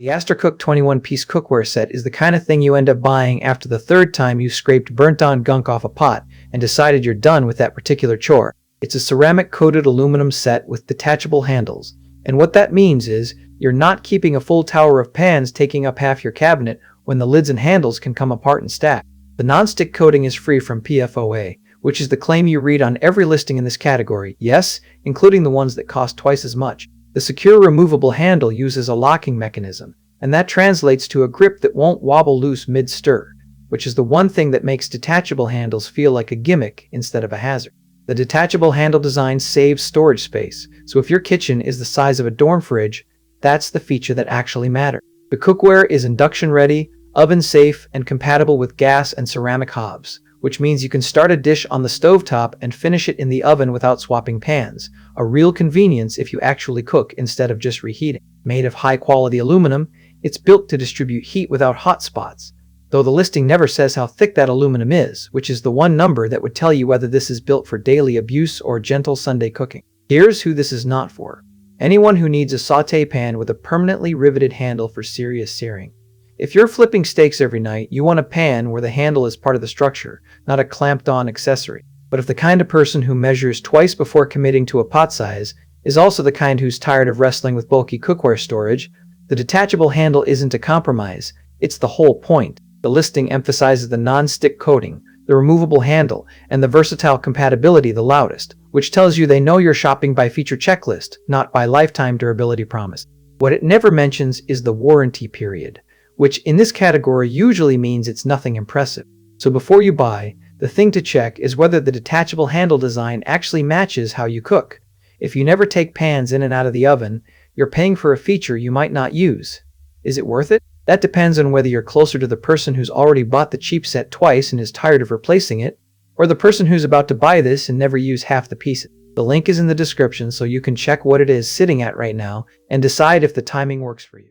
The Astercook 21-piece cookware set is the kind of thing you end up buying after the third time you scraped burnt-on gunk off a pot and decided you're done with that particular chore. It's a ceramic-coated aluminum set with detachable handles, and what that means is you're not keeping a full tower of pans taking up half your cabinet when the lids and handles can come apart and stack. The non-stick coating is free from PFOA, which is the claim you read on every listing in this category, yes, including the ones that cost twice as much. The secure removable handle uses a locking mechanism, and that translates to a grip that won't wobble loose mid-stir, which is the one thing that makes detachable handles feel like a gimmick instead of a hazard. The detachable handle design saves storage space, so if your kitchen is the size of a dorm fridge, that's the feature that actually matters. The cookware is induction ready, oven safe, and compatible with gas and ceramic hobs, which means you can start a dish on the stovetop and finish it in the oven without swapping pans, a real convenience if you actually cook instead of just reheating. Made of high-quality aluminum, it's built to distribute heat without hot spots, though the listing never says how thick that aluminum is, which is the one number that would tell you whether this is built for daily abuse or gentle Sunday cooking. Here's who this is not for: anyone who needs a sauté pan with a permanently riveted handle for serious searing. If you're flipping steaks every night, you want a pan where the handle is part of the structure, not a clamped-on accessory. But if the kind of person who measures twice before committing to a pot size is also the kind who's tired of wrestling with bulky cookware storage, the detachable handle isn't a compromise, it's the whole point. The listing emphasizes the non-stick coating, the removable handle, and the versatile compatibility the loudest, which tells you they know you're shopping by feature checklist, not by lifetime durability promise. What it never mentions is the warranty period, which in this category usually means it's nothing impressive. So before you buy, the thing to check is whether the detachable handle design actually matches how you cook. If you never take pans in and out of the oven, you're paying for a feature you might not use. Is it worth it? That depends on whether you're closer to the person who's already bought the cheap set twice and is tired of replacing it, or the person who's about to buy this and never use half the pieces. The link is in the description so you can check what it is sitting at right now and decide if the timing works for you.